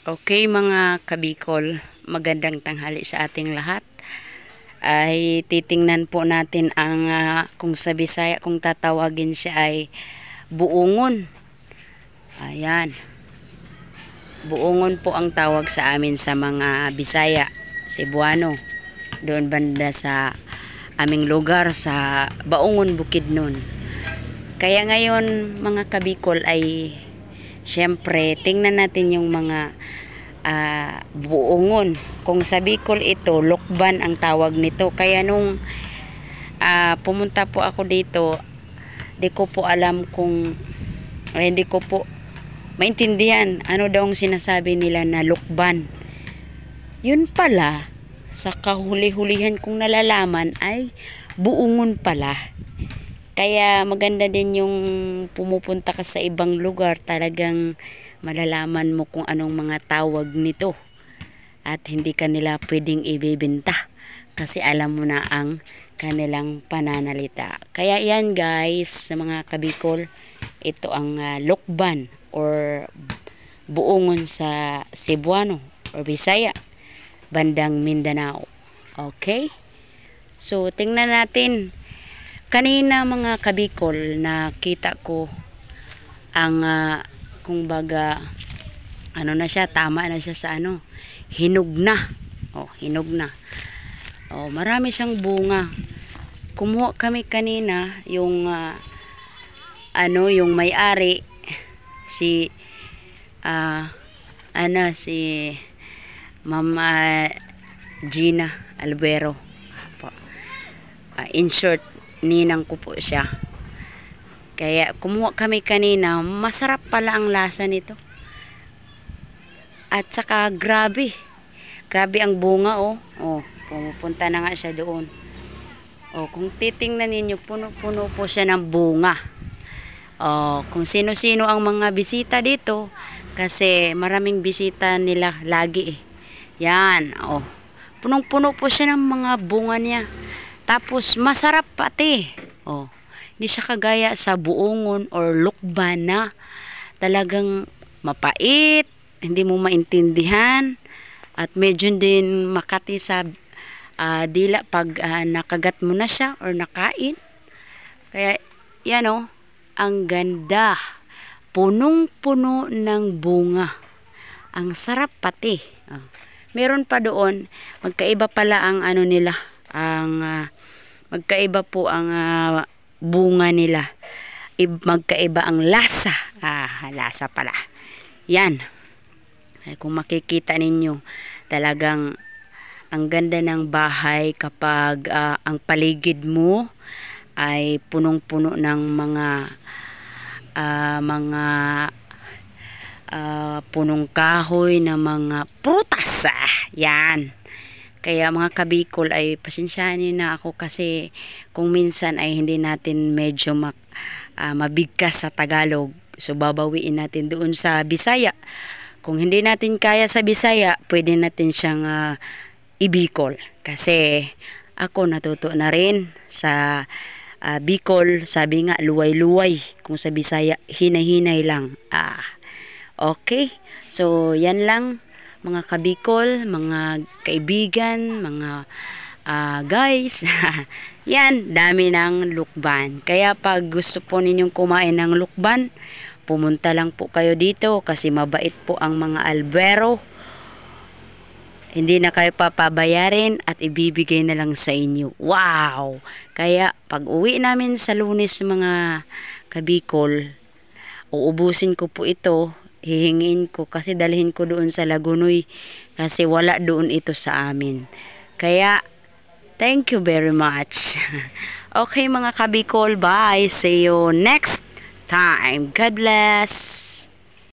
Okay mga kabikol, magandang tanghali sa ating lahat. Ay titingnan po natin ang kung sa Bisaya kung tatawagin siya ay buungon. Ayan. Buungon po ang tawag sa amin sa mga Bisaya, Cebuano. Doon banda sa aming lugar sa Baungon Bukidnon. Kaya ngayon mga kabikol ay syempre tingnan natin yung mga buungon. Kung sa Bicol ito, lukban ang tawag nito. Kaya nung pumunta po ako dito, di ko po alam kung hindi ko po maintindihan ano daw ang sinasabi nila na lukban. Yun pala, sa kahuli-hulihan kong nalalaman ay buungon pala. Kaya maganda din yung pumupunta ka sa ibang lugar, talagang malalaman mo kung anong mga tawag nito at hindi kanila pwedeng ibebenta kasi alam mo na ang kanilang pananalita. Kaya yan guys, sa mga kabikol, ito ang lukban or buungon sa Cebuano or Bisaya, bandang Mindanao. Okay? So, tingnan natin. Kanina mga kabikol, nakita ko ang kung baga ano na siya, tama na siya sa hinog na. Hinog na. Marami siyang bunga. Kumuha kami kanina yung yung may-ari si si Mama Gina Albero. In short, ninang ko po siya. Kaya kumuha kami kanina, masarap pala ang lasa nito. At saka grabe. Grabe ang bunga pumupunta na nga siya doon. Kung titingnan ninyo, puno-puno po siya ng bunga. Kung sino-sino ang mga bisita dito, kasi maraming bisita nila lagi . Yan, punong-puno po siya ng mga bunga niya. Tapos masarap pati. Hindi siya kagaya sa buungon or lukban na talagang mapait, hindi mo maintindihan, at medyo din makati sa dila pag nakagat mo na siya or nakain. Kaya yan ang ganda. Punong-puno ng bunga. Ang sarap pati. Meron pa doon, magkaiba pala ang nila, magkaiba po ang bunga nila. Magkaiba ang lasa. Lasa pala. Yan. Kung makikita ninyo, talagang ang ganda ng bahay kapag ang paligid mo ay punong-puno ng mga punong kahoy na mga prutas. Yan. Kaya mga kabikol ay pasensyahan na ako kasi kung minsan ay hindi natin medyo mabigkas sa Tagalog. So babawiin natin doon sa Bisaya. Kung hindi natin kaya sa Bisaya, pwede natin siyang i-Bicol. Kasi ako natuto na rin sa Bicol, sabi nga luway-luway. Kung sa Bisaya, hinay-hinay lang. Okay. So yan lang mga kabikol, mga kaibigan, mga guys. Yan, dami ng lukban. Kaya pag gusto po ninyong kumain ng lukban, pumunta lang po kayo dito kasi mabait po ang mga albero. Hindi na kayo papabayarin at ibibigay na lang sa inyo. Wow! Kaya pag uwi namin sa Lunes mga kabikol, uubusin ko po ito. Hihingin ko kasi dalhin ko doon sa Lagunoy kasi wala doon ito sa amin. Kaya thank you very much. Okay mga kabikol, bye. See you next time. God bless.